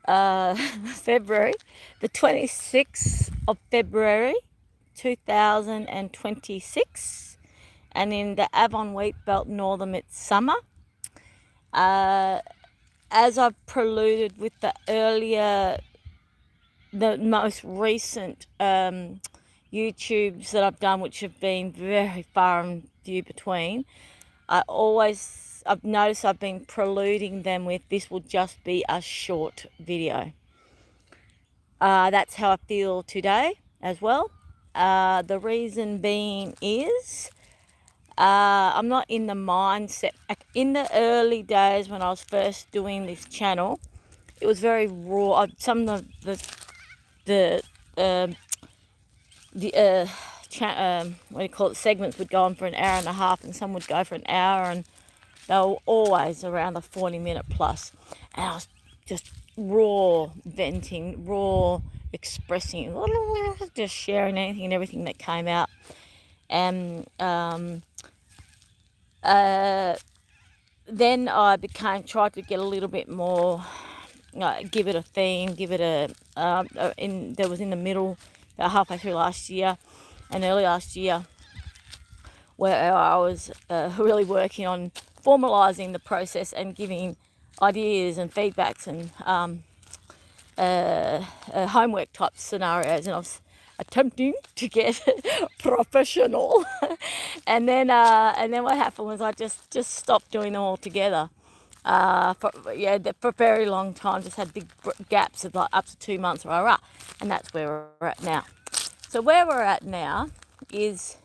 February, the 26th of February 2026, and in the Avon Wheat Belt Northern it's summer. As I've preluded with the most recent YouTubes that I've done, which have been very far and few between, I've noticed I've been preluding them with, this will just be a short video. That's how I feel today as well. The reason being is I'm not in the mindset. In the early days when I was first doing this channel, it was very raw. Some of the what do you call it, segments would go on for an hour and a half, and some would go for an hour, and they were always around the 40-minute plus. And I was just raw venting, raw expressing, just sharing anything and everything that came out. And then I tried to get a little bit more, give it a theme, give it there was in the middle, about halfway through last year and early last year, where I was really working on formalising the process and giving ideas and feedbacks and homework type scenarios, and I was attempting to get professional. and then what happened was I just stopped doing them altogether. For a very long time, just had big gaps of like up to 2 months, and that's where we're at now. So where we're at now is,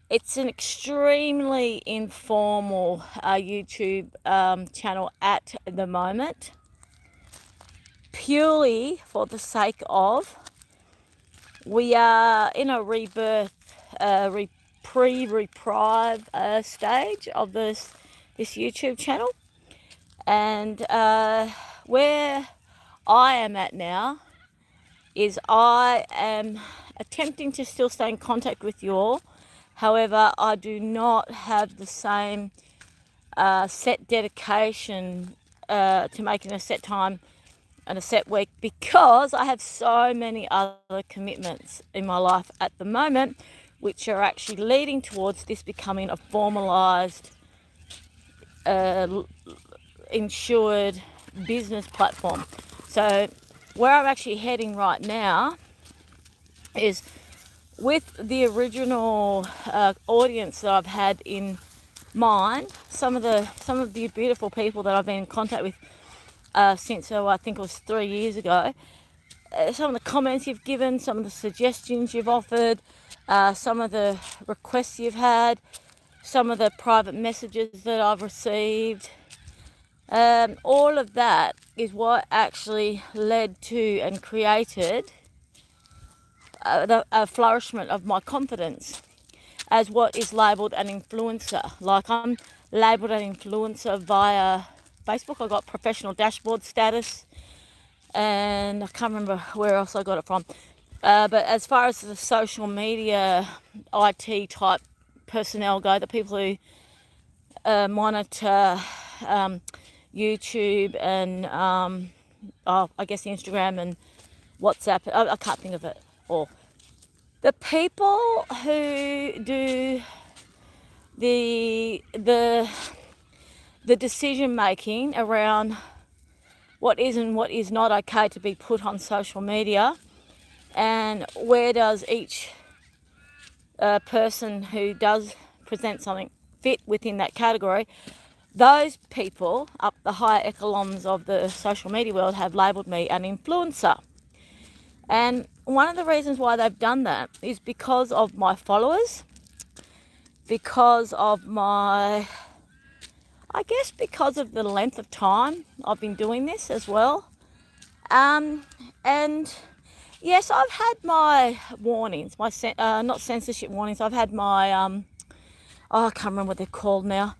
it's an extremely informal YouTube channel at the moment, purely for the sake of, we are in a rebirth, reprieve stage of this YouTube channel. And where I am at now is I am attempting to still stay in contact with you all. However, I do not have the same set dedication to making a set time and a set week, because I have so many other commitments in my life at the moment, which are actually leading towards this becoming a formalized, insured business platform. So where I'm actually heading right now is, with the original audience that I've had in mind, some of the beautiful people that I've been in contact with since I think it was 3 years ago, some of the comments you've given, some of the suggestions you've offered, some of the requests you've had, some of the private messages that I've received, all of that is what actually led to and created a flourishment of my confidence as what is labelled an influencer. Like, I'm labelled an influencer via Facebook. I got professional dashboard status, and I can't remember where else I got it from. But as far as the social media IT type personnel go, the people who monitor YouTube and I guess Instagram and WhatsApp, I can't think of it all. The people who do the decision making around what is and what is not okay to be put on social media, and where does each person who does present something fit within that category, those people up the higher echelons of the social media world have labelled me an influencer. And one of the reasons why they've done that is because of my followers, because of because of the length of time I've been doing this as well. And yes, I've had my warnings, not censorship warnings, I've had my, I can't remember what they're called now.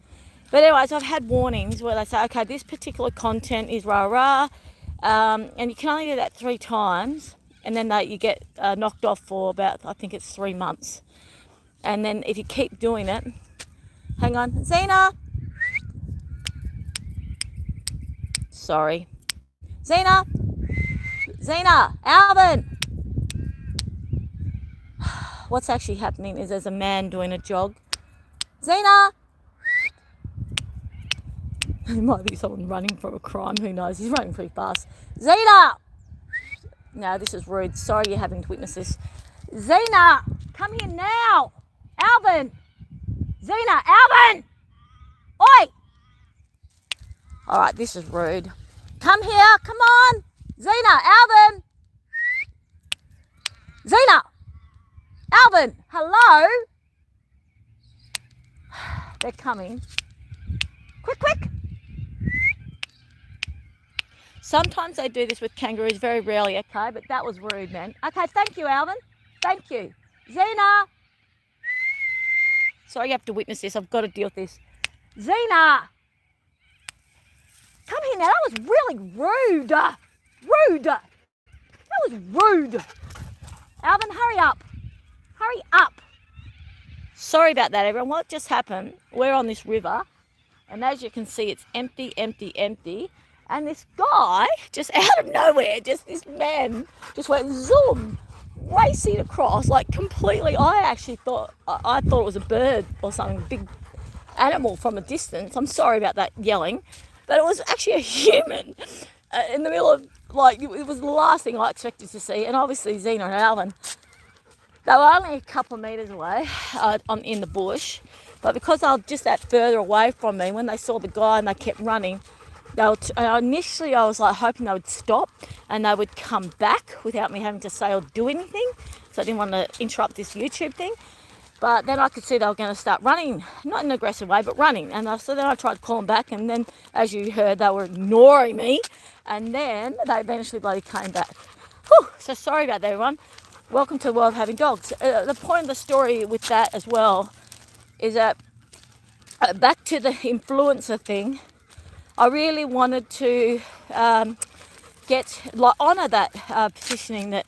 But anyways, I've had warnings where they say, okay, this particular content is and you can only do that 3 times, and then you get knocked off for about, I think it's 3 months. And then if you keep doing it, hang on, Xena. Sorry. Xena. Zena, Alvin. What's actually happening is there's a man doing a jog. Zena. It might be someone running from a crime, who knows? He's running pretty fast. Zena! No, this is rude. Sorry you're having to witness this. Zena! Come here now! Alvin! Zena! Alvin! Oi! Alright, this is rude. Come here! Come on! Zena! Alvin! Zena! Alvin! Hello? They're coming. Quick, quick! Sometimes they do this with kangaroos, very rarely, okay? But that was rude, man. Okay, thank you, Alvin. Thank you. Zena! Sorry you have to witness this. I've got to deal with this. Zena! Come here now. That was really rude. Rude. That was rude. Alvin, hurry up. Hurry up. Sorry about that, everyone. What just happened, we're on this river, and as you can see, it's empty, empty, empty. And this guy, just out of nowhere, just this man, just went zoom, racing across, like completely. I actually thought, I thought it was a bird or something, big animal from a distance. I'm sorry about that yelling, but it was actually a human in the middle of, like, it was the last thing I expected to see. And obviously Zena and Alvin, they were only a couple of metres away in the bush, but because they were just that further away from me, when they saw the guy and they kept running, initially I was like hoping they would stop and they would come back without me having to say or do anything. So I didn't want to interrupt this YouTube thing. But then I could see they were going to start running, not in an aggressive way, but running. And so then I tried to call them back, and then, as you heard, they were ignoring me. And then they eventually bloody came back. Whew, so sorry about that, everyone. Welcome to the world of having dogs. The point of the story with that as well is that back to the influencer thing, I really wanted to honour that petitioning with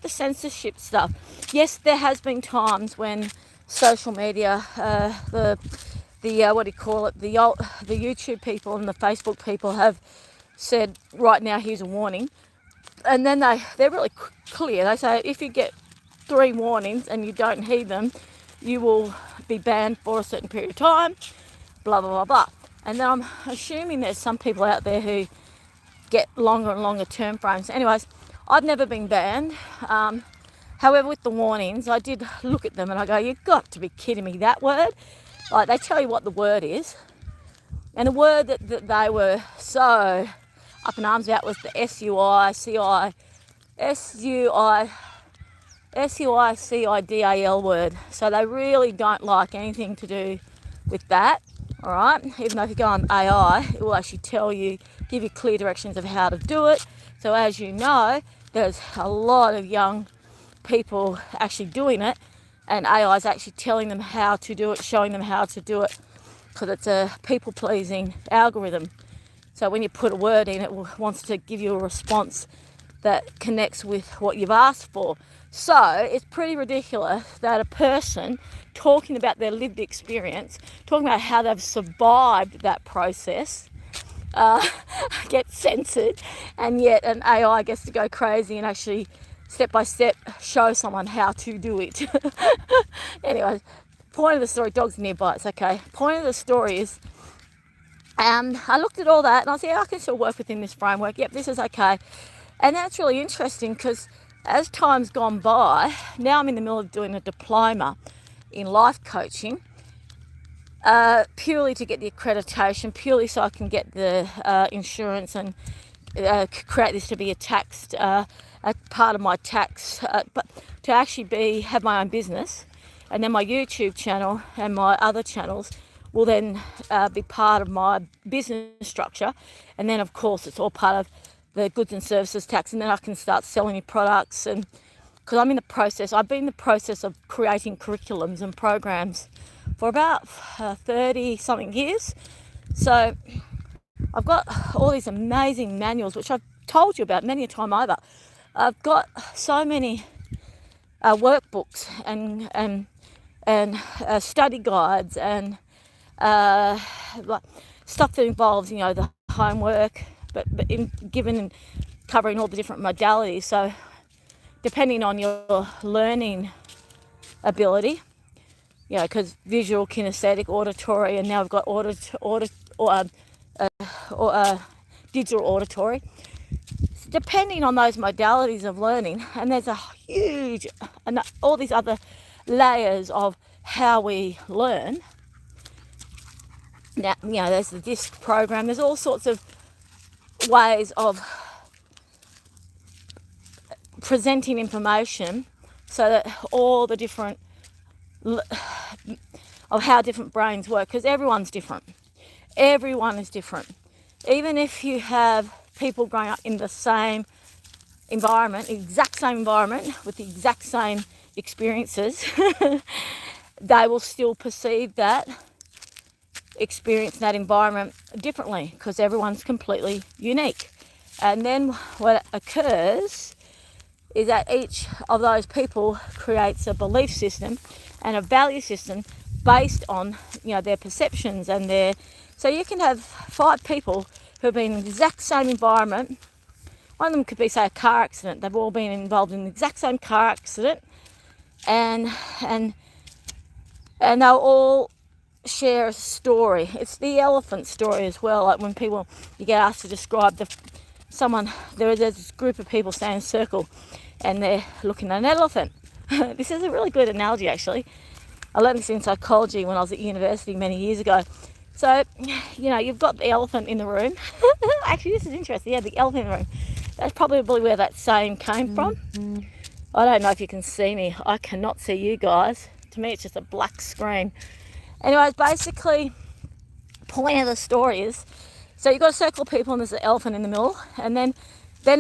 the censorship stuff. Yes, there has been times when social media, the YouTube people and the Facebook people have said, right now, here's a warning. And then they're really clear. They say, if you get 3 warnings and you don't heed them, you will be banned for a certain period of time, blah, blah, blah, blah. And then I'm assuming there's some people out there who get longer and longer term frames. Anyways, I've never been banned. However, with the warnings, I did look at them and I go, you've got to be kidding me, that word? Like, they tell you what the word is. And the word that they were so up in arms about was the SUICIDAL word. So they really don't like anything to do with that. All right, even though if you go on AI, it will actually tell you, give you clear directions of how to do it. So as you know, there's a lot of young people actually doing it, and AI is actually telling them how to do it, showing them how to do it, because it's a people-pleasing algorithm. So when you put a word in, it wants to give you a response that connects with what you've asked for. So it's pretty ridiculous that a person talking about their lived experience, talking about how they've survived that process, gets censored, and yet an AI gets to go crazy and actually step by step show someone how to do it. Anyway, point of the story, dogs nearby, it's okay. Point of the story is, I looked at all that and I said, yeah, I can still work within this framework. Yep, this is okay. And that's really interesting because as time's gone by, now I'm in the middle of doing a diploma in life coaching, purely to get the accreditation, purely so I can get the insurance and create this to be a taxed part of my tax, but to actually have my own business. And then my YouTube channel and my other channels will then be part of my business structure. And then, of course, it's all part of the goods and services tax, and then I can start selling your products. And because I've been in the process of creating curriculums and programs for about 30 something years. So I've got all these amazing manuals, which I've told you about many a time over. I've got so many workbooks and study guides and stuff that involves, the homework, but given covering all the different modalities. So depending on your learning ability, because visual, kinesthetic, auditory, and now we've got digital auditory. Depending on those modalities of learning, and there's a huge, and all these other layers of how we learn. Now, there's the DISC program. There's all sorts of ways of presenting information so that all the different of how different brains work, because everyone's different. Everyone is different. Even if you have people growing up in the same environment, exact same environment with the exact same experiences, they will still perceive that experience, that environment differently, because everyone's completely unique. And then what occurs is that each of those people creates a belief system and a value system based on their perceptions and their. So you can have 5 people who have been in the exact same environment. One of them could be, say, a car accident. They've all been involved in the exact same car accident, and they'll all share a story. It's the elephant story as well. Like when you get asked to describe there's this group of people standing in a circle, and they're looking at an elephant. This is a really good analogy, actually. I learned this in psychology when I was at university many years ago. So, you've got the elephant in the room. Actually, this is interesting. Yeah, the elephant in the room. That's probably where that saying came from. Mm-hmm. I don't know if you can see me. I cannot see you guys. To me, it's just a black screen. Anyways, basically, point of the story is, so you've got a circle of people and there's an elephant in the middle, and then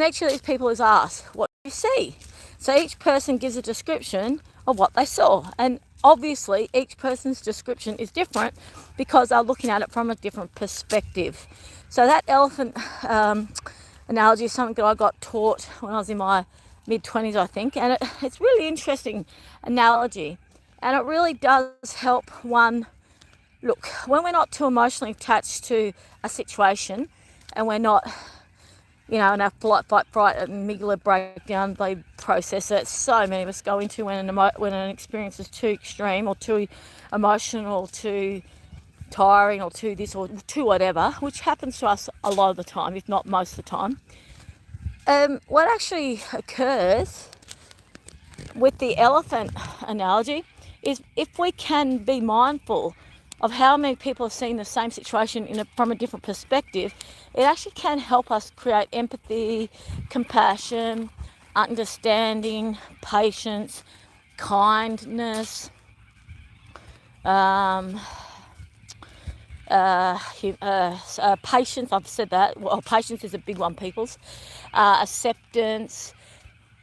each of these people is asked, what do you see? So each person gives a description of what they saw, and obviously each person's description is different because they're looking at it from a different perspective. So that elephant analogy is something that I got taught when I was in my mid-20s, I think, and it's really interesting analogy, and it really does help one. Look, when we're not too emotionally attached to a situation, and we're not, in our flight, fight, fright, amygdala breakdown process that so many of us go into when an experience is too extreme or too emotional, too tiring, or too this or too whatever, which happens to us a lot of the time, if not most of the time. What actually occurs with the elephant analogy is, if we can be mindful of how many people have seen the same situation from a different perspective, it actually can help us create empathy, compassion, understanding, patience, kindness, patience. I've said that. Well, patience is a big one, people's. Acceptance.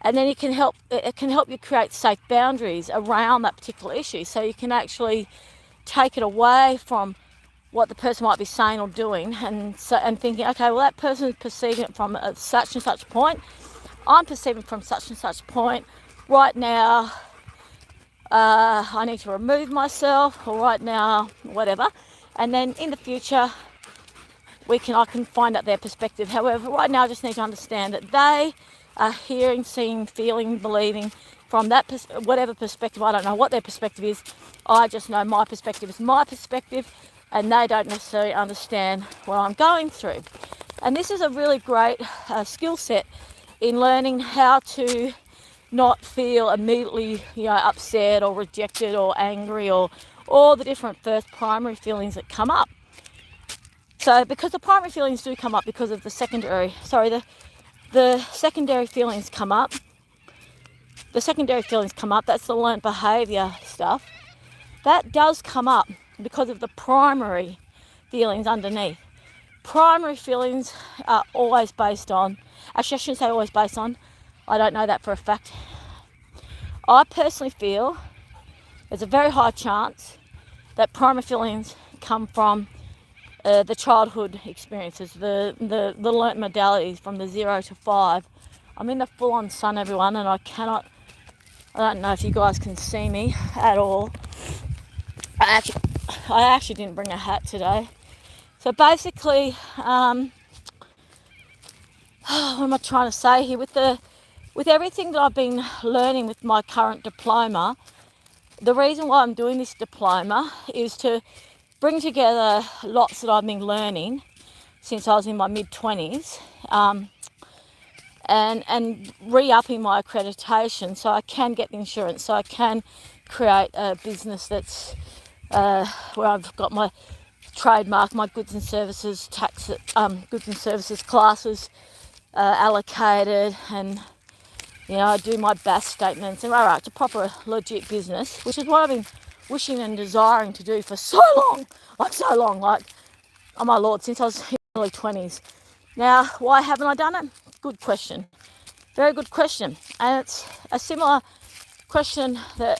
And then it can help you create safe boundaries around that particular issue, so you can actually take it away from what the person might be saying or doing, and thinking, okay, well, that person is perceiving it from such and such point. I'm perceiving from such and such point. Right now, I need to remove myself, or right now, whatever. And then in the future, I can find out their perspective. However, right now, I just need to understand that they are hearing, seeing, feeling, believing from that whatever perspective. I don't know what their perspective is. I just know my perspective is my perspective, and they don't necessarily understand what I'm going through. And this is a really great skill set in learning how to not feel immediately, upset or rejected or angry, or all the different first primary feelings that come up. So, because the primary feelings do come up because of the secondary feelings come up. The secondary feelings come up. That's the learned behaviour stuff. That does come up because of the primary feelings underneath. Primary feelings are always based on, actually I shouldn't say always based on, I don't know that for a fact. I personally feel there's a very high chance that primary feelings come from the childhood experiences, the learnt modalities from the 0 to 5. I'm in the full-on sun, everyone, and I don't know if you guys can see me at all. I actually didn't bring a hat today. So basically, what am I trying to say here? With everything that I've been learning with my current diploma, the reason why I'm doing this diploma is to bring together lots that I've been learning since I was in my mid-20s, and re-upping my accreditation so I can get the insurance, so I can create a business that's where I've got my trademark, my goods and services tax, goods and services classes allocated, and I do my BAS statements, and right, it's a proper legit business, which is what I've been wishing and desiring to do for so long, like, oh my Lord, since I was in my early 20s. Now, why haven't I done it? Good question. Very good question. And it's a similar question that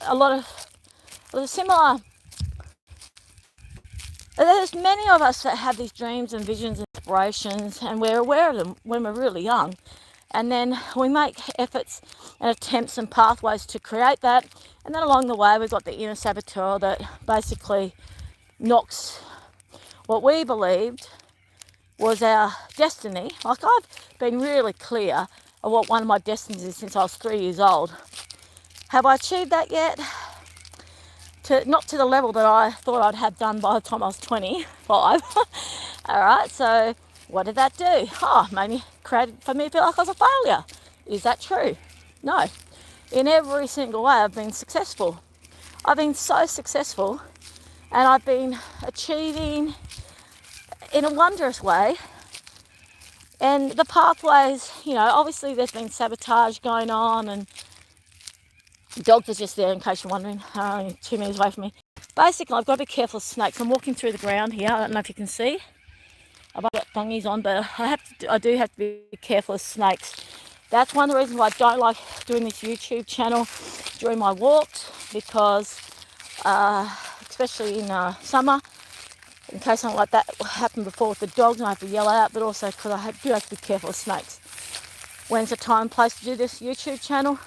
there's many of us that have these dreams and visions and aspirations, and we're aware of them when we're really young. And then we make efforts and attempts and pathways to create that. And then along the way, we've got the inner saboteur that basically knocks what we believed was our destiny. Like, I've been really clear of what one of my destinies is since I was 3 years old. Have I achieved that yet? Not to the level that I thought I'd have done by the time I was 25. All right, so what did that do? Made me for me to feel like I was a failure. Is that true? No. In every single way, I've been successful. I've been so successful, and I've been achieving in a wondrous way. And the pathways, obviously there's been sabotage going on, and dogs are just there in case you're wondering, only 2 meters away from me. Basically, I've got to be careful of snakes. I'm walking through the ground here. I don't know if you can see. I've got thongies on, but I do have to be careful of snakes. That's one of the reasons why I don't like doing this YouTube channel during my walks, because especially in summer, in case something like that happened before with the dogs and I have to yell out, but also because I do have to be careful of snakes. When's the time and place to do this YouTube channel?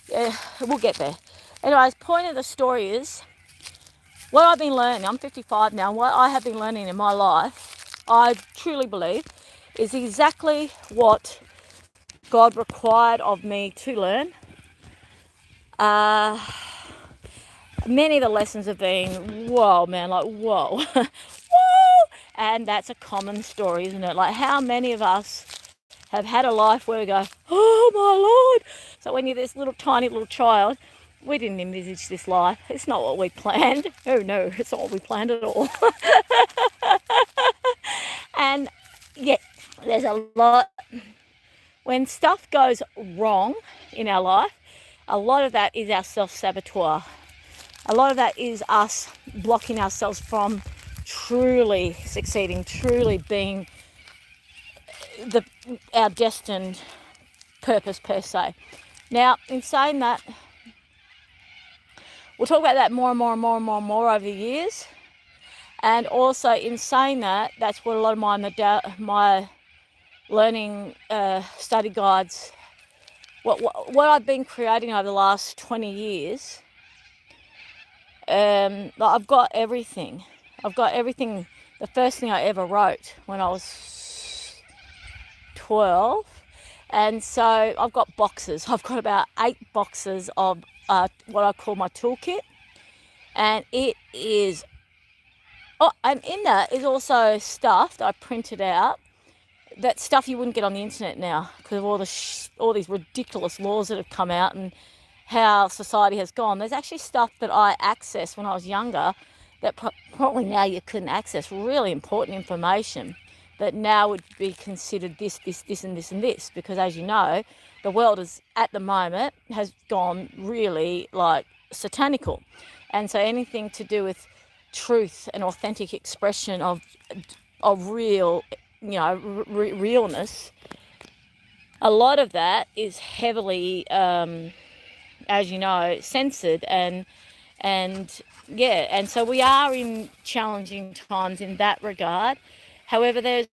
Yeah, we'll get there. Anyways, point of the story is, what I've been learning, I'm 55 now, what I have been learning in my life, I truly believe, is exactly what God required of me to learn. Many of the lessons have been, whoa, man, like, whoa. Whoa! And that's a common story, isn't it? Like, how many of us have had a life where we go, oh my Lord. So when you're this little tiny little child, we didn't envisage this life. It's not what we planned. Oh no, it's not what we planned at all. And yeah, there's a lot. When stuff goes wrong in our life, a lot of that is our self-saboteur. A lot of that is us blocking ourselves from truly succeeding, truly being our destined purpose per se. Now, in saying that, we'll talk about that more and more and more and more and more over the years. And also, in saying that, that's what a lot of my learning study guides, what I've been creating over the last 20 years. I've got everything. The first thing I ever wrote when I was 12. And so I've got boxes. I've got about 8 boxes of what I call my toolkit. And it is, and in that is also stuff that I printed out, that stuff you wouldn't get on the internet now because of all these ridiculous laws that have come out and how society has gone. There's actually stuff that I accessed when I was younger that probably now you couldn't access. Really important information that now would be considered this, and this, because as you know, the world is at the moment has gone really like satanical, and so anything to do with truth and authentic expression of real, realness, a lot of that is heavily, as you know, censored, and yeah, and so we are in challenging times in that regard. However, there's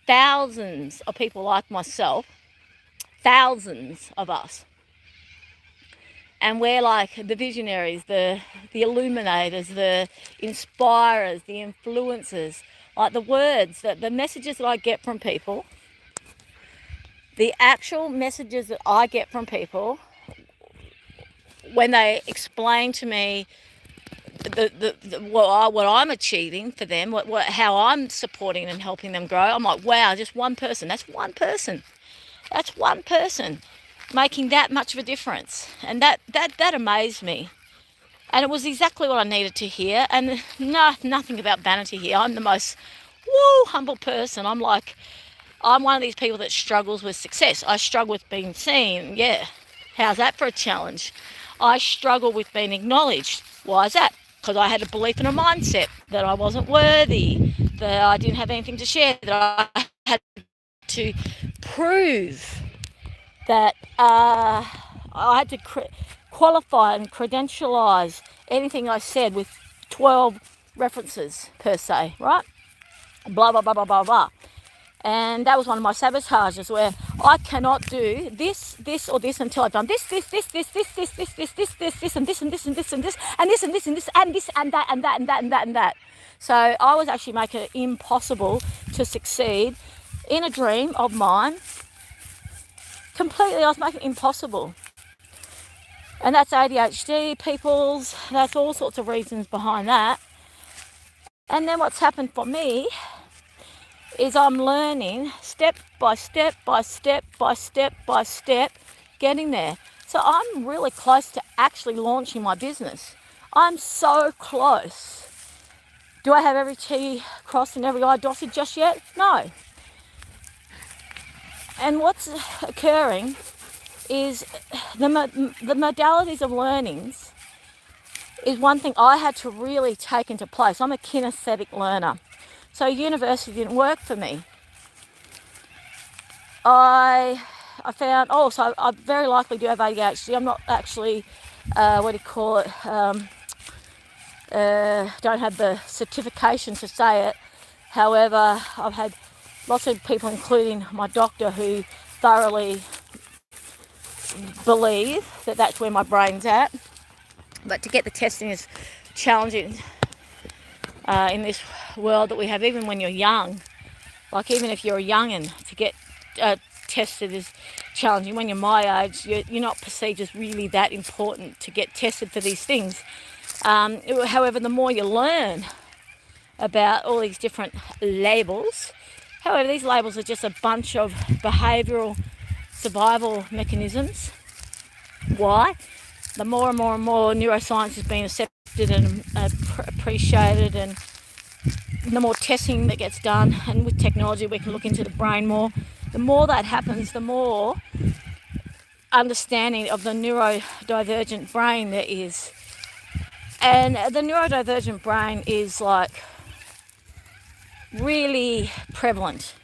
thousands of people like myself, thousands of us, and we're like the visionaries, the illuminators, the inspirers, the influencers, like the words, the messages that I get from people the actual messages that I get from people when they explain to me what I'm achieving for them, how I'm supporting and helping them grow, I'm like, wow, just one person. That's one person. That's one person making that much of a difference. And that amazed me. And it was exactly what I needed to hear. And nothing about vanity here. I'm the most humble person. I'm one of these people that struggles with success. I struggle with being seen. Yeah. How's that for a challenge? I struggle with being acknowledged. Why is that? Because I had a belief and a mindset that I wasn't worthy, that I didn't have anything to share, that I had to prove, that I had to qualify and credentialise anything I said with 12 references per se, right? Blah, blah, blah, blah, blah, blah. And that was one of my sabotages, where I cannot do this, or this until I've done this, and this, and this, and this, and this, and this, and this, and this, and this, and this, and this, and that, and that, and that, and that, and that. So I was actually making it impossible to succeed in a dream of mine. Completely, I was making it impossible. And that's ADHD, people's, that's all sorts of reasons behind that. And then what's happened for me is I'm learning step by step by step by step by step, getting there. So I'm really close to actually launching my business. I'm so close. Do I have every T crossed and every I dotted just yet? No. And what's occurring is the modalities of learnings is one thing I had to really take into place. I'm a kinesthetic learner. So university didn't work for me. I found, so I very likely do have ADHD. I'm not actually, don't have the certification to say it. However, I've had lots of people, including my doctor, who thoroughly believe that that's where my brain's at. But to get the testing is challenging in this world that we have, even when you're young. Like, even if you're a young'un, to get tested is challenging. When you're my age, you're not perceived as really that important to get tested for these things. However, the more you learn about all these different labels, however, these labels are just a bunch of behavioural survival mechanisms. Why? The more and more and more neuroscience is being accepted and appreciated, and the more testing that gets done, and with technology we can look into the brain more. The more that happens, the more understanding of the neurodivergent brain there is. And the neurodivergent brain is like really prevalent.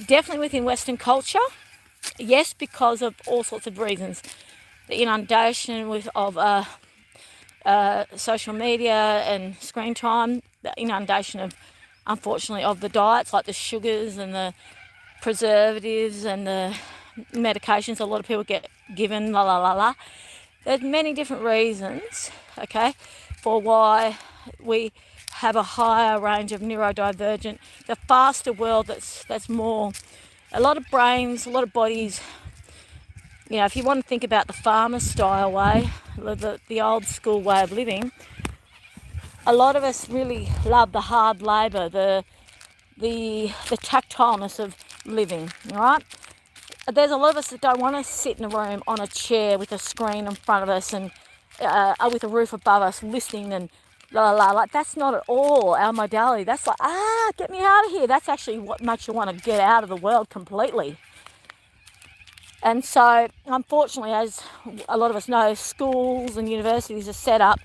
Definitely within Western culture, yes, because of all sorts of reasons. The inundation of social media and screen time, the inundation of, unfortunately, of the diets, like the sugars and the preservatives and the medications a lot of people get given, There's many different reasons, okay, for why we have a higher range of neurodivergent, the faster world that's more, a lot of brains, a lot of bodies. You know, if you want to think about the farmer style way, the old school way of living, a lot of us really love the hard labour, the tactileness of living, right? There's a lot of us that don't want to sit in a room on a chair with a screen in front of us and with a roof above us listening and like, that's not at all our modality. That's like, get me out of here. That's actually what makes you want to get out of the world completely. And so, unfortunately, as a lot of us know, schools and universities are set up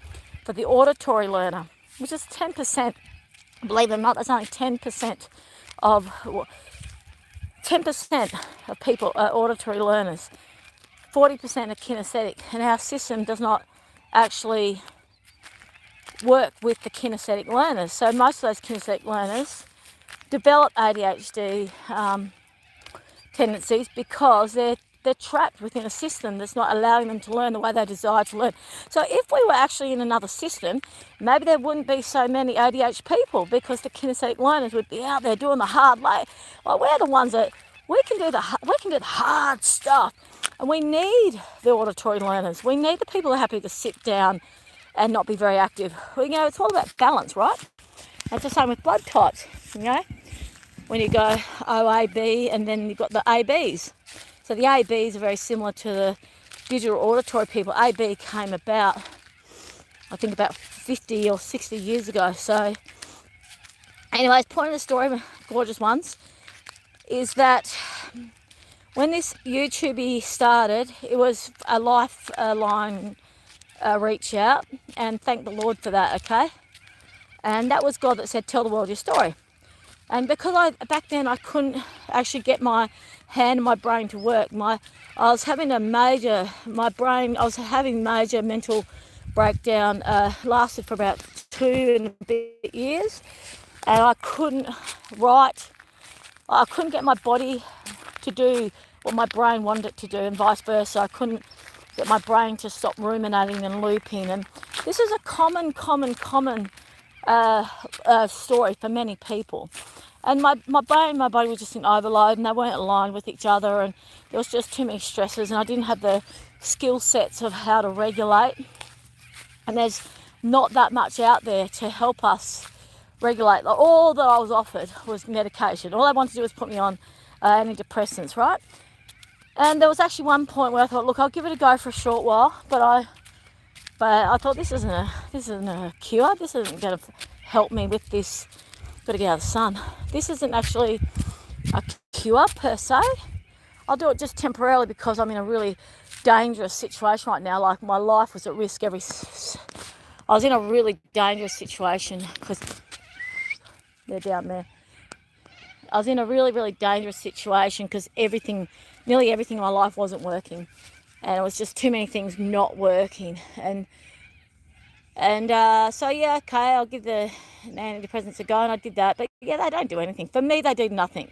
for the auditory learner, which is 10%. Believe it or not, that's only 10% of 10% of people are auditory learners. 40% are kinesthetic, and our system does not actually work with the kinesthetic learners. So most of those kinesthetic learners develop ADHD tendencies because they're trapped within a system that's not allowing them to learn the way they desire to learn. So if we were actually in another system, maybe there wouldn't be so many ADHD people, because the kinesthetic learners would be out there doing the hard way. Well, we're the ones that We can do the hard stuff, and we need the auditory learners. We need the people who are happy to sit down and not be very active. Well, it's all about balance, right? That's the same with blood types. When you go OAB, and then you've got the ABs. So the ABs are very similar to the digital auditory people. AB came about, I think, about 50 or 60 years ago. So anyways, point of the story, gorgeous ones, is that when this YouTube started, it was a lifeline reach out, and thank the Lord for that, okay? And that was God that said, tell the world your story. And because back then I couldn't actually get my hand and my brain to work, I was having major mental breakdown, lasted for about 2.5 years, and I couldn't write. I couldn't get my body to do what my brain wanted it to do, and vice versa. I couldn't get my brain to stop ruminating and looping. And this is a common story for many people. And my brain and my body were just in overload, and they weren't aligned with each other, and there was just too many stresses, and I didn't have the skill sets of how to regulate. And there's not that much out there to help us regulate. All that I was offered was medication. All they wanted to do was put me on antidepressants, right? And there was actually one point where I thought, look, I'll give it a go for a short while, but I thought, this isn't a cure. This isn't going to help me with this. Got to get out of the sun. This isn't actually a cure per se. I'll do it just temporarily because I'm in a really dangerous situation right now. Like, my life was at risk I was in a really dangerous situation because they're down there. I was in a really, really dangerous situation because nearly everything in my life wasn't working, and it was just too many things not working. So yeah, okay, I'll give the antidepressants a go, and I did that. But yeah, they don't do anything. For me, they did nothing.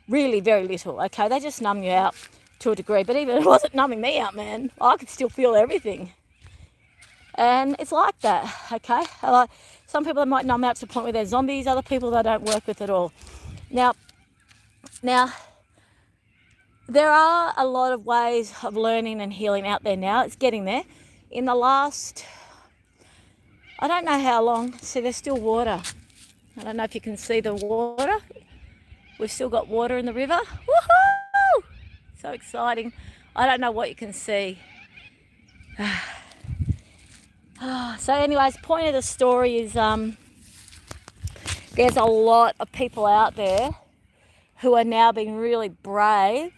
Really, very little, okay? They just numb you out to a degree. But even it wasn't numbing me out, man. I could still feel everything. And it's like that, okay? Like, some people, they might numb out to the point where they're zombies. Other people, they don't work with at all. Now, there are a lot of ways of learning and healing out there now. It's getting there. In the last, I don't know how long. See, there's still water. I don't know if you can see the water. We've still got water in the river. Woohoo! So exciting. I don't know what you can see. So anyways, point of the story is there's a lot of people out there who are now being really brave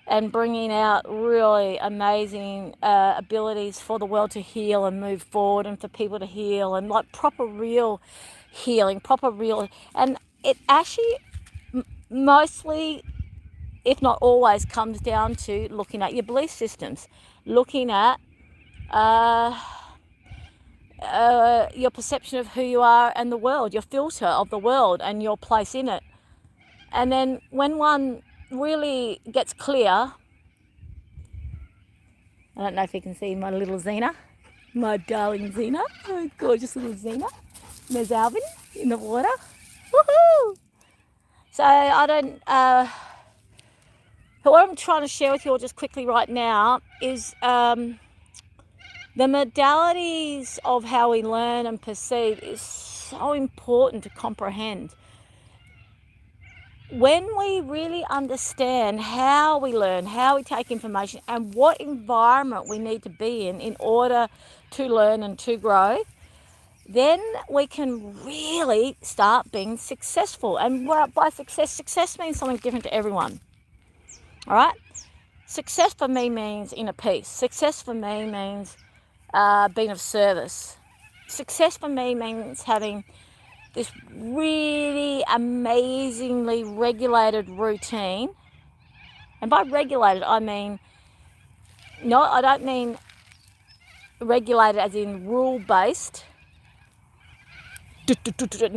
and bringing out really amazing abilities for the world to heal and move forward, and for people to heal, and like proper real healing, and it actually mostly, if not always, comes down to looking at your belief systems, looking at your perception of who you are and the world, your filter of the world and your place in it. And then when one really gets clear, I don't know if you can see my little Xena, my darling Xena, oh, gorgeous little Xena. There's Alvin in the water. Woohoo! So what I'm trying to share with you all just quickly right now is the modalities of how we learn and perceive is so important to comprehend. When we really understand how we learn, how we take information, and what environment we need to be in order to learn and to grow, then we can really start being successful. And by success means something different to everyone. All right? Success for me means inner peace. Success for me means being of service. Success for me means having this really amazingly regulated routine. And by regulated, I don't mean regulated as in rule-based. No.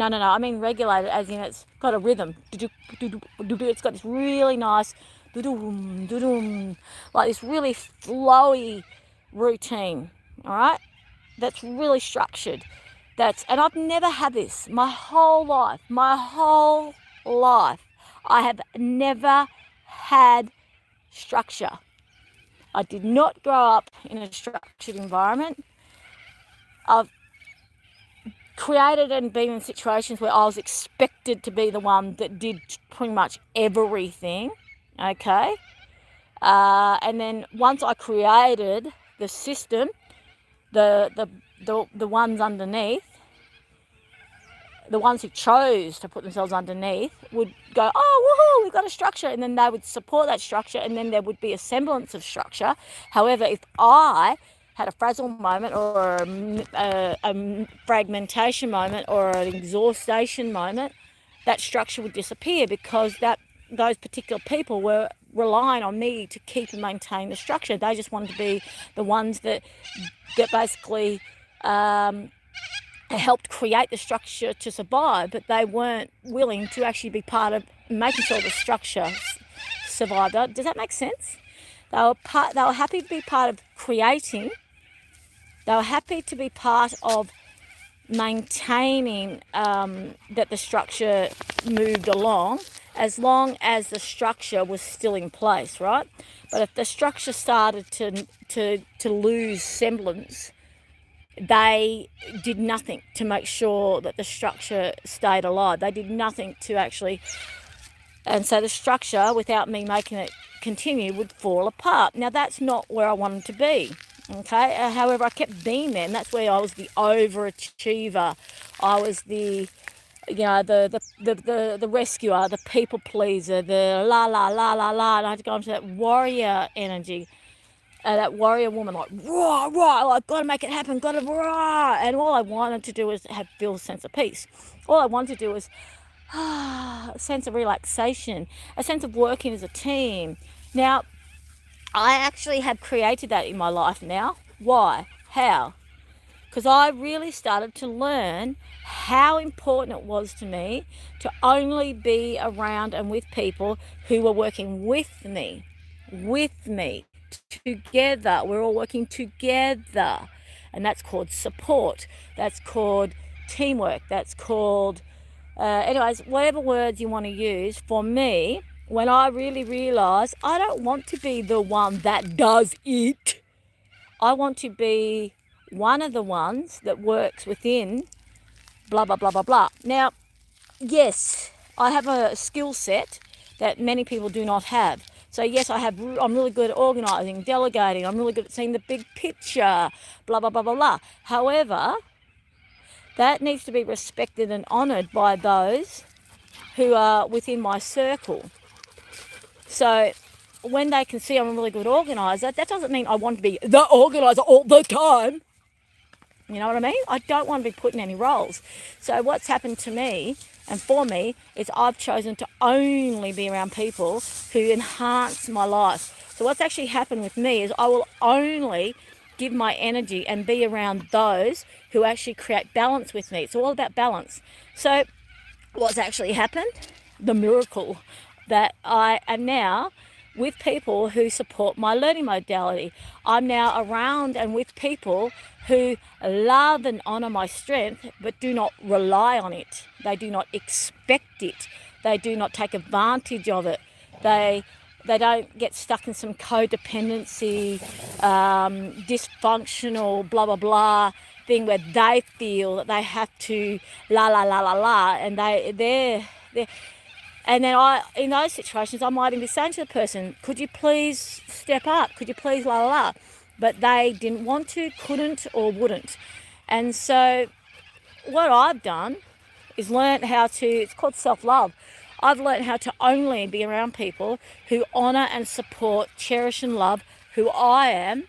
I mean regulated as in it's got a rhythm. It's got this really nice, like this really flowy routine. All right, that's really structured. And I've never had this my whole life. I have never had structure. I did not grow up in a structured environment. I've created and been in situations where I was expected to be the one that did pretty much everything, okay? And then once I created the system, the ones underneath, the ones who chose to put themselves underneath would go, oh, woohoo, we've got a structure. And then they would support that structure, and then there would be a semblance of structure. However, if I had a frazzle moment or a fragmentation moment or an exhaustion moment, that structure would disappear, because those particular people were relying on me to keep and maintain the structure. They just wanted to be the ones that basically helped create the structure to survive, but they weren't willing to actually be part of making sure the structure survived. Does that make sense? They were happy to be part of creating. They were happy to be part of maintaining that the structure moved along, as long as the structure was still in place, right? But if the structure started to lose semblance, they did nothing to make sure that the structure stayed alive. They did nothing to actually, and so the structure, without me making it continue, would fall apart. Now that's not where I wanted to be. Okay. However, I kept being there, and that's where I was the overachiever. I was the rescuer, the people pleaser, the la la la la la, and I had to go into that warrior energy. That warrior woman, like, rah, rah, like, got to make it happen, got to, rah. And all I wanted to do was feel a sense of peace. All I wanted to do was a sense of relaxation, a sense of working as a team. Now, I actually have created that in my life now. Why? How? Because I really started to learn how important it was to me to only be around and with people who were working with me, together. We're all working together, and that's called support. That's called teamwork. That's called, anyways, whatever words you want to use. For me, when I really realised I don't want to be the one that does it, I want to be one of the ones that works within blah, blah, blah, blah, blah. Now, yes, I have a skill set that many people do not have. So yes, I'm really good at organising, delegating. I'm really good at seeing the big picture, blah, blah, blah, blah, blah. However, that needs to be respected and honoured by those who are within my circle. So when they can see I'm a really good organiser, that doesn't mean I want to be the organiser all the time. You know what I mean? I don't want to be put in any roles. So what's happened to me and for me is I've chosen to only be around people who enhance my life. So what's actually happened with me is I will only give my energy and be around those who actually create balance with me. It's all about balance. So what's actually happened? The miracle that I am now with people who support my learning modality. I'm now around and with people who love and honour my strength, but do not rely on it. They do not expect it. They do not take advantage of it. They don't get stuck in some codependency, dysfunctional, blah, blah, blah thing where they feel that they have to la, la, la, la, la, and they're and then in those situations, I might even be saying to the person, could you please step up? Could you please la, la, la? But they didn't want to, couldn't, or wouldn't. And so what I've done is learn how to, it's called self-love. I've learned how to only be around people who honour and support, cherish and love who I am.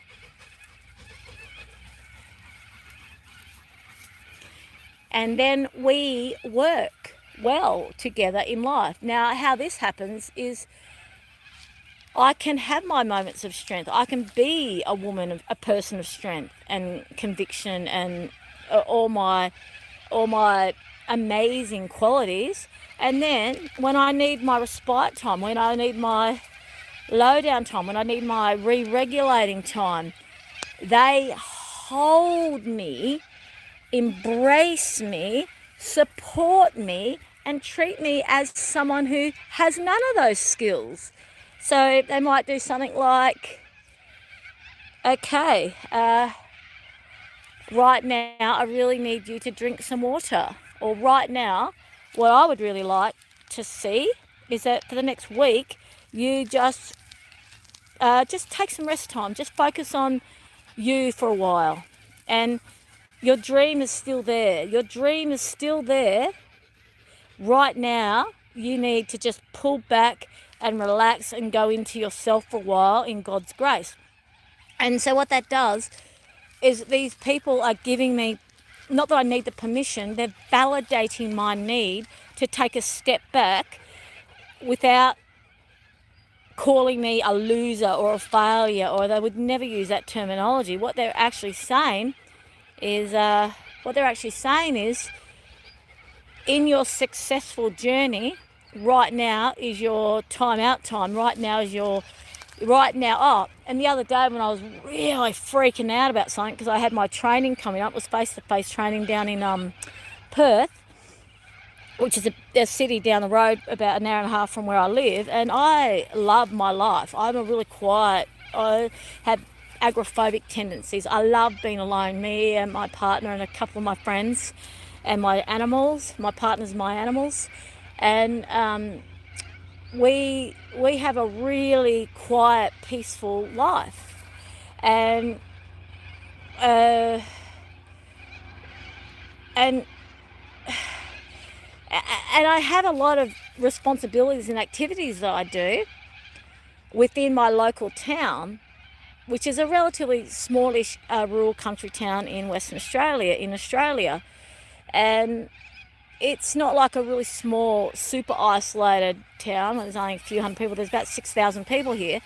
And then we work well together in life. Now, how this happens is I can have my moments of strength. I can be a person of strength and conviction and all my amazing qualities. And then when I need my respite time, when I need my low down time, when I need my re-regulating time, they hold me, embrace me, support me, and treat me as someone who has none of those skills. So they might do something like, okay, right now I really need you to drink some water. Or right now, what I would really like to see is that for the next week, you just take some rest time. Just focus on you for a while. And your dream is still there. Your dream is still there. Right now, you need to just pull back and relax and go into yourself for a while in God's grace. And so what that does is these people are giving me, not that I need the permission, they're validating my need to take a step back without calling me a loser or a failure, or they would never use that terminology. What they're actually saying is, in your successful journey, right now is your time out time. Right now, and the other day when I was really freaking out about something, because I had my training coming up, it was face-to-face training down in Perth, which is a city down the road about an hour and a half from where I live, and I love my life. I'm a really quiet, I have agoraphobic tendencies. I love being alone, me and my partner and a couple of my friends and my animals. My partner's my animals, and we have a really quiet, peaceful life, and I have a lot of responsibilities and activities that I do within my local town, which is a relatively smallish rural country town in Western Australia, and it's not like a really small, super isolated town. There's only a few hundred people. There's about 6,000 people here.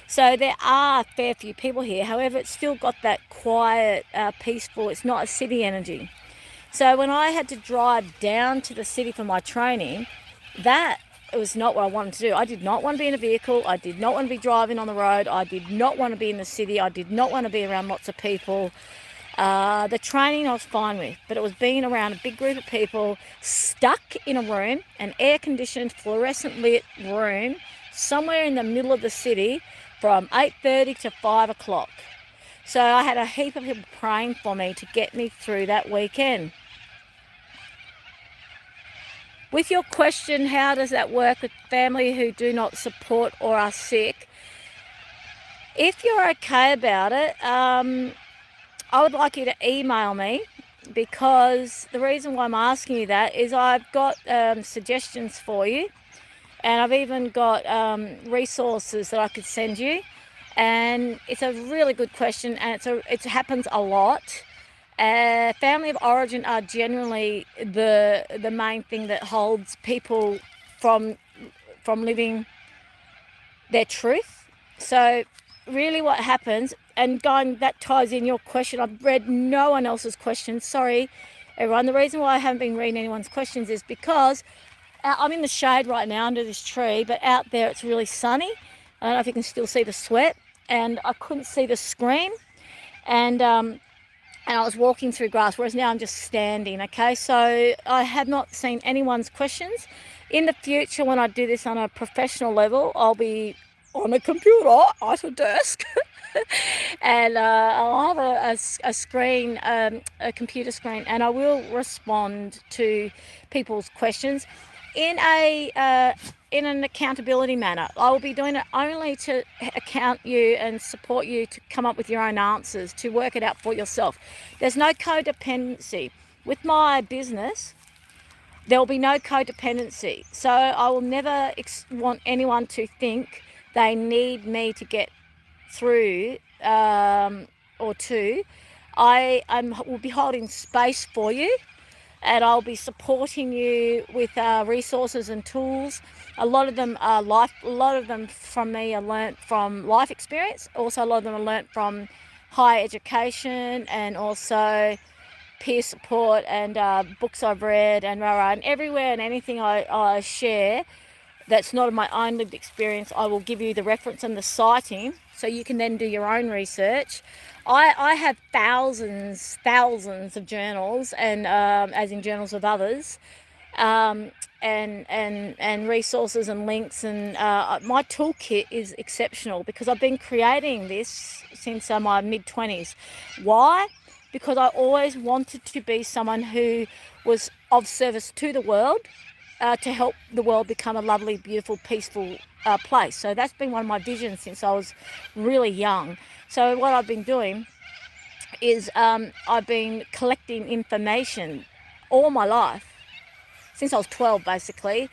So there are a fair few people here. However, it's still got that quiet, peaceful, it's not a city energy. So when I had to drive down to the city for my training, that was not what I wanted to do. I did not want to be in a vehicle. I did not want to be driving on the road. I did not want to be in the city. I did not want to be around lots of people. The training I was fine with, but it was being around a big group of people, stuck in a room, an air-conditioned, fluorescent lit room, somewhere in the middle of the city from 8:30 to 5 o'clock. So I had a heap of people praying for me to get me through that weekend. With your question, how does that work with family who do not support or are sick? If you're okay about it, I would like you to email me, because the reason why I'm asking you that is I've got suggestions for you, and I've even got resources that I could send you, and it's a really good question, and it happens a lot. Family of origin are generally the main thing that holds people from living their truth. So really what happens, and that ties in your question. I've read no one else's questions. Sorry, everyone. The reason why I haven't been reading anyone's questions is because I'm in the shade right now under this tree, but out there it's really sunny. I don't know if you can still see the sweat, and I couldn't see the screen, and I was walking through grass, whereas now I'm just standing, okay? So I have not seen anyone's questions. In the future, when I do this on a professional level, I'll be on a computer at a desk and I'll have a screen, a computer screen, and I will respond to people's questions in an accountability manner. I will be doing it only to account you and support you to come up with your own answers, to work it out for yourself. There's no codependency. With my business, there will be no codependency. So I will never want anyone to think they need me to get through or to. I will be holding space for you, and I'll be supporting you with resources and tools. A lot of them are from me are learnt from life experience. Also, a lot of them are learnt from higher education, and also peer support and books I've read, and everywhere and anything I share that's not my own lived experience, I will give you the reference and the citing, so you can then do your own research. I have thousands of journals, and as in journals of others, and resources and links, and my toolkit is exceptional because I've been creating this since my mid-20s. Why? Because I always wanted to be someone who was of service to the world, to help the world become a lovely, beautiful, peaceful place. So that's been one of my visions since I was really young. So what I've been doing is I've been collecting information all my life, since I was 12 basically,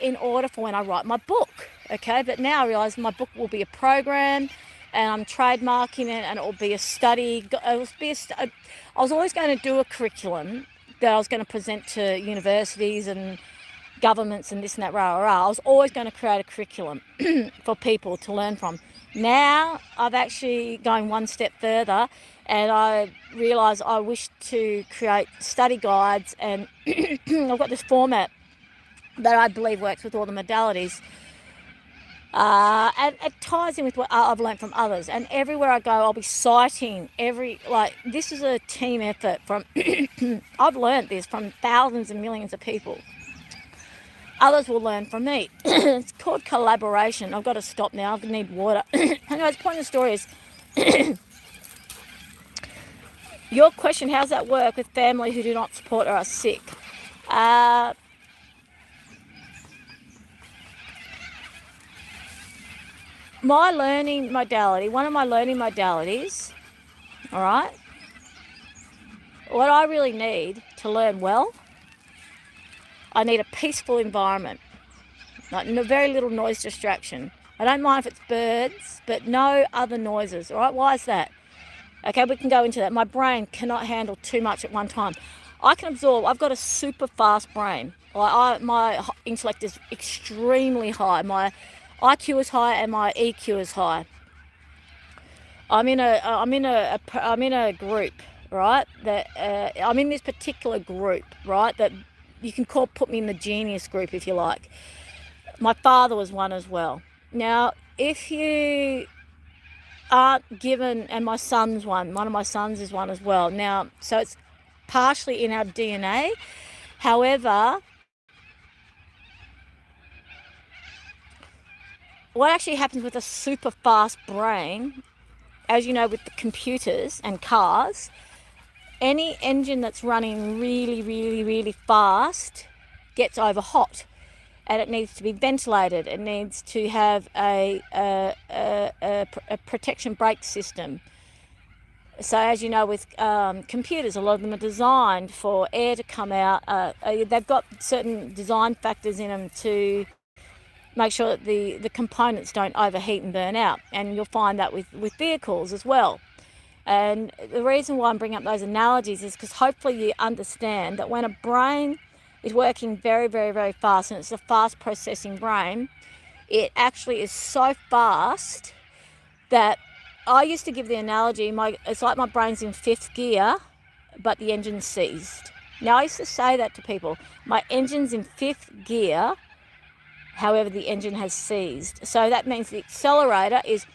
in order for when I write my book. Okay, but now I realise my book will be a program, and I'm trademarking it, and it will be a study. I was always going to do a curriculum that I was going to present to universities and governments and this and that, I was always going to create a curriculum for people to learn from. Now I've actually going one step further, and I realise I wish to create study guides, and I've got this format that I believe works with all the modalities, and it ties in with what I've learned from others. And everywhere I go, I'll be citing this is a team effort from I've learned this from thousands and millions of people. Others will learn from me. It's called collaboration. I've got to stop now. I need water. Anyways, the point of the story is, your question, how's that work with family who do not support or are sick? My learning modality, one of my learning modalities, all right, what I really need to learn well, I need a peaceful environment, like very little noise distraction. I don't mind if it's birds, but no other noises, all right? Why is that? Okay, we can go into that. My brain cannot handle too much at one time. I can absorb. I've got a super fast brain. My intellect is extremely high. My IQ is high and my EQ is high. I'm in a group, right? That I'm in this particular group, right? That you can put me in the genius group if you like. My father was one as well. Now, if you aren't given, and my son's one of my sons is one as well. Now, so it's partially in our DNA. However, what actually happens with a super fast brain, as you know, with the computers and cars, any engine that's running really, really, really fast gets over hot, and it needs to be ventilated. It needs to have a protection brake system. So as you know, with computers, a lot of them are designed for air to come out. They've got certain design factors in them to make sure that the components don't overheat and burn out. And you'll find that with vehicles as well. And the reason why I'm bringing up those analogies is because hopefully you understand that when a brain is working very, very, very fast, and it's a fast processing brain, it actually is so fast that I used to give the analogy, it's like my brain's in fifth gear, but the engine's seized. Now, I used to say that to people. My engine's in fifth gear, however, the engine has seized. So that means the accelerator is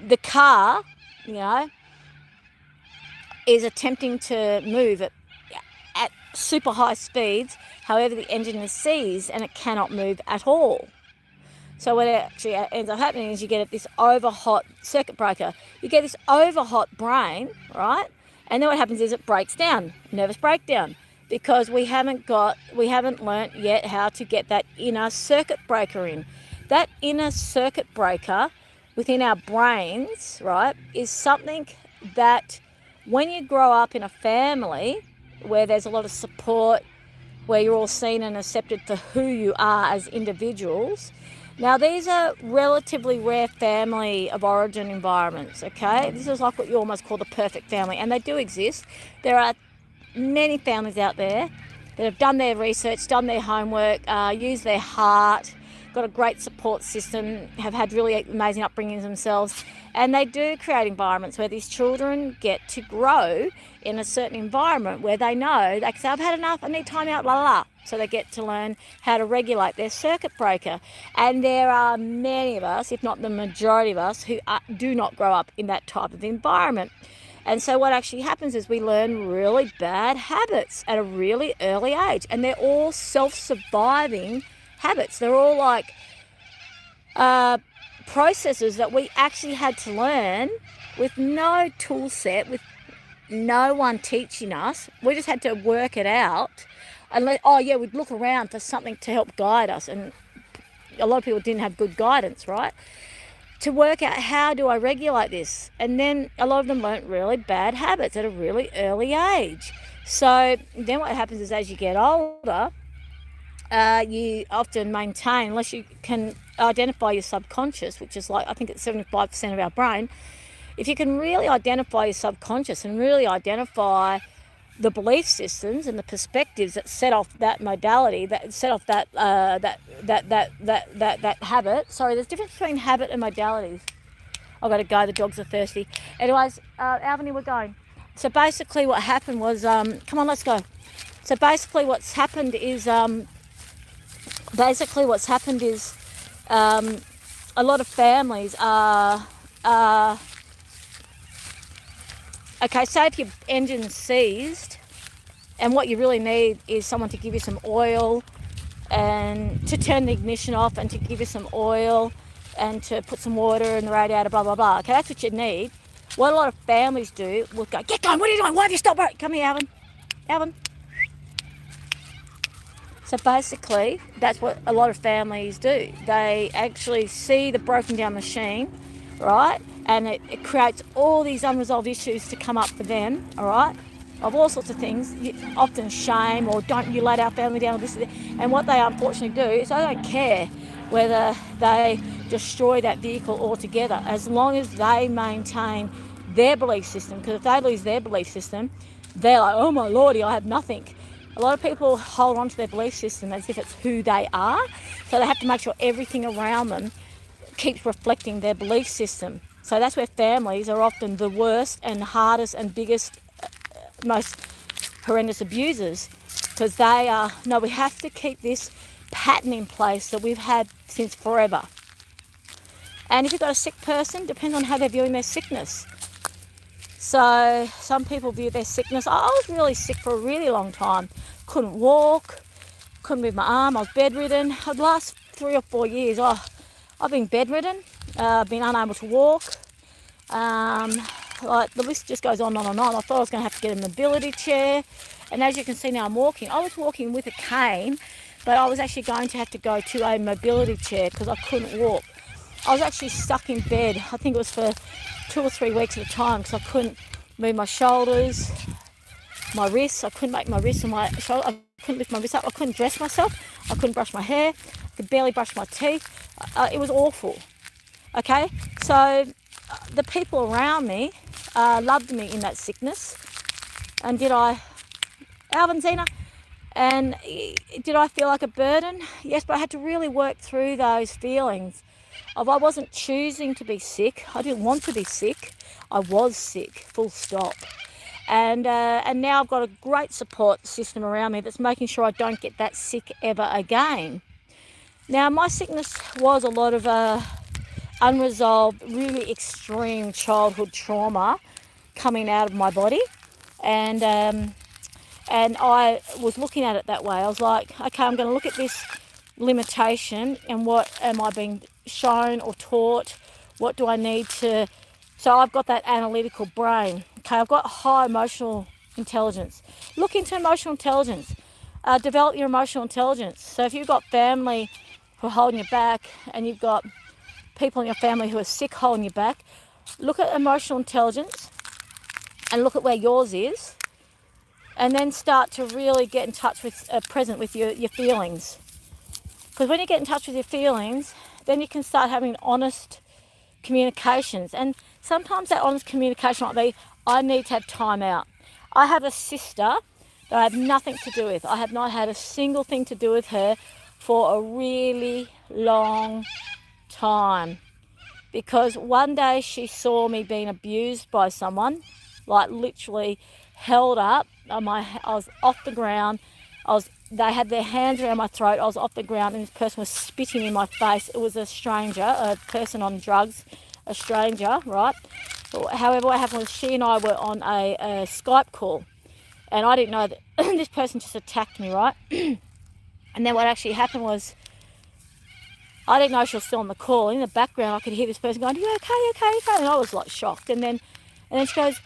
the car, is attempting to move at super high speeds. However, the engine is seized and it cannot move at all. So what actually ends up happening is you get this overhot circuit breaker. You get this overhot brain, right? And then what happens is it breaks down, nervous breakdown, because we haven't learnt yet how to get that inner circuit breaker in. That inner circuit breaker within our brains, right, is something that when you grow up in a family where there's a lot of support, where you're all seen and accepted for who you are as individuals. Now, these are relatively rare family of origin environments, okay? This is like what you almost call the perfect family, and they do exist. There are many families out there that have done their research, done their homework, used their heart, got a great support system, have had really amazing upbringings themselves, and they do create environments where these children get to grow in a certain environment where they know they can say, I've had enough, I need time out, la la la. So they get to learn how to regulate their circuit breaker. And there are many of us, if not the majority of us, who do not grow up in that type of environment. And so what actually happens is we learn really bad habits at a really early age, and they're all self-surviving habits. They're all like processes that we actually had to learn with no tool set, with no one teaching us. We just had to work it out. And we'd look around for something to help guide us. And a lot of people didn't have good guidance, right? To work out, how do I regulate this? And then a lot of them learnt really bad habits at a really early age. So then what happens is, as you get older, you often maintain, unless you can identify your subconscious, which is like, I think it's 75% of our brain. If you can really identify your subconscious and really identify the belief systems and the perspectives that set off that modality, that set off that habit. Sorry, there's a difference between habit and modalities. I've got to go, the dogs are thirsty. Anyways, Alvin, we're going. So basically what happened was, come on, let's go. So basically what's happened is, a lot of families are okay, say if your engine's seized, and what you really need is someone to give you some oil and to turn the ignition off, and to give you some oil and to put some water in the radiator, blah, blah, blah. Okay, that's what you need. What a lot of families do, will go, get going, what are you doing? Why have you stopped? Come here, Alvin. Alvin. So basically, that's what a lot of families do. They actually see the broken down machine, right? And it creates all these unresolved issues to come up for them, all right? Of all sorts of things, often shame, or don't you let our family down, or this. And what they unfortunately do is they don't care whether they destroy that vehicle altogether, as long as they maintain their belief system. Because if they lose their belief system, they're like, oh my lordy, I have nothing. A lot of people hold on to their belief system as if it's who they are. So they have to make sure everything around them keeps reflecting their belief system. So that's where families are often the worst and hardest and biggest, most horrendous abusers, because they are, no, we have to keep this pattern in place that we've had since forever. And if you've got a sick person, depends on how they're viewing their sickness. So some people view their sickness, I was really sick for a really long time. Couldn't walk, couldn't move my arm, I was bedridden. The last 3 or 4 years, I've been bedridden, been unable to walk. Like the list just goes on and on and on. I thought I was going to have to get a mobility chair. And as you can see now, I'm walking. I was walking with a cane, but I was actually going to have to go to a mobility chair because I couldn't walk. I was actually stuck in bed. I think it was for 2 or 3 weeks at a time, because I couldn't move my shoulders, my wrists. I couldn't make my wrists and my shoulder. I couldn't lift my wrists up. I couldn't dress myself. I couldn't brush my hair. I could barely brush my teeth. It was awful. Okay, so the people around me loved me in that sickness. And Alvin, Zena, and did I feel like a burden? Yes, but I had to really work through those feelings. I wasn't choosing to be sick. I didn't want to be sick. I was sick, full stop. And now I've got a great support system around me that's making sure I don't get that sick ever again. Now, my sickness was a lot of unresolved, really extreme childhood trauma coming out of my body. And I was looking at it that way. I was like, okay, I'm going to look at this limitation and what am I being shown or taught? What do I need to... So I've got that analytical brain. Okay, I've got high emotional intelligence. Look into emotional intelligence. Develop your emotional intelligence. So if you've got family who are holding you back, and you've got people in your family who are sick holding you back, look at emotional intelligence and look at where yours is, and then start to really get in touch with, present with your feelings. Because when you get in touch with your feelings, then you can start having honest communications. And sometimes that honest communication might be, I need to have time out. I have a sister that I have nothing to do with. I have not had a single thing to do with her for a really long time. Because one day she saw me being abused by someone, like literally held up. I was off the ground. They had their hands around my throat. I was off the ground, and this person was spitting in my face. It was a stranger, a person on drugs, a stranger, right? However, what happened was she and I were on a Skype call, and I didn't know that this person just attacked me, right? And then what actually happened was, I didn't know she was still on the call. In the background, I could hear this person going, "You okay, okay, okay?" And I was like shocked. And then she goes,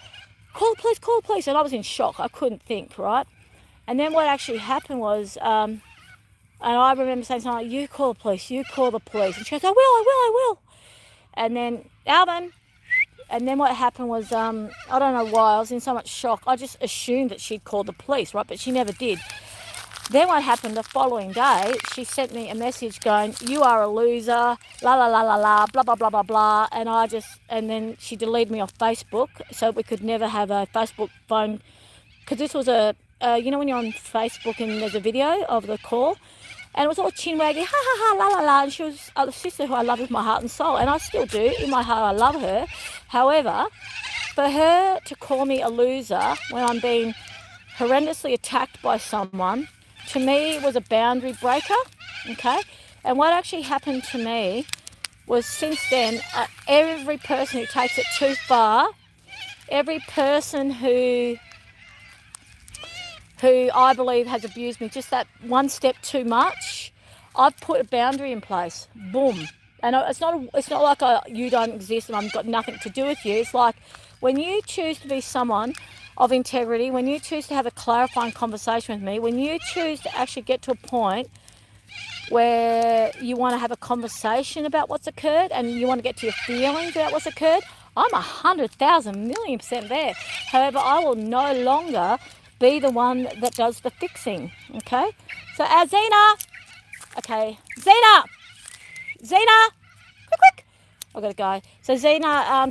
"Call the police, call the police." And I was in shock. I couldn't think, right? And then what actually happened was, and I remember saying something like, "You call the police, you call the police." And she goes, I will. And then, Alvin. And then what happened was, I don't know why, I was in so much shock. I just assumed that she'd called the police, right? But she never did. Then what happened the following day, she sent me a message going, "You are a loser, la la la la la, blah blah blah blah blah." And then she deleted me off Facebook, so we could never have a Facebook phone, because this was you know when you're on Facebook and there's a video of the call, and it was all chin wagging, ha ha ha, la la la, and she was a sister who I love with my heart and soul, and I still do, in my heart I love her. However, for her to call me a loser when I'm being horrendously attacked by someone, to me was a boundary breaker, okay? And what actually happened to me was, since then, every person who takes it too far, every person who I believe has abused me just that one step too much, I've put a boundary in place. Boom. And it's not like you don't exist and I've got nothing to do with you. It's like, when you choose to be someone of integrity, when you choose to have a clarifying conversation with me, when you choose to actually get to a point where you want to have a conversation about what's occurred and you want to get to your feelings about what's occurred, I'm 100,000,000,000% there. However, I will no longer be the one that does the fixing, okay? So, Zena, okay, Zena, quick, I've got to go. So Zena,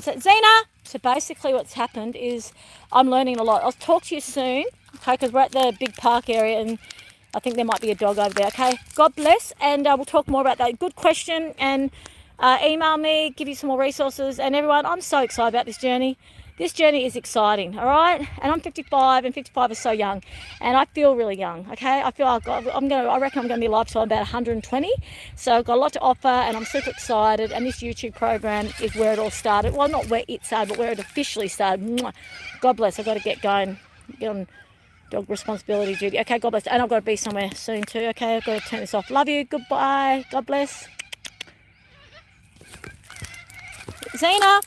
so basically what's happened is I'm learning a lot. I'll talk to you soon, okay, because we're at the big park area and I think there might be a dog over there, okay? God bless, and we'll talk more about that. Good question, and email me, give you some more resources. And everyone, I'm so excited about this journey. This journey is exciting, all right? And I'm 55, and 55 is so young, and I feel really young, okay? I feel like I reckon I'm going to be alive till I'm about 120. So I've got a lot to offer, and I'm super excited. And this YouTube program is where it all started. Well, not where it started, but where it officially started. Mwah. God bless. I've got to get going, get on dog responsibility duty. Okay, God bless. And I've got to be somewhere soon too. Okay, I've got to turn this off. Love you. Goodbye. God bless. Zena.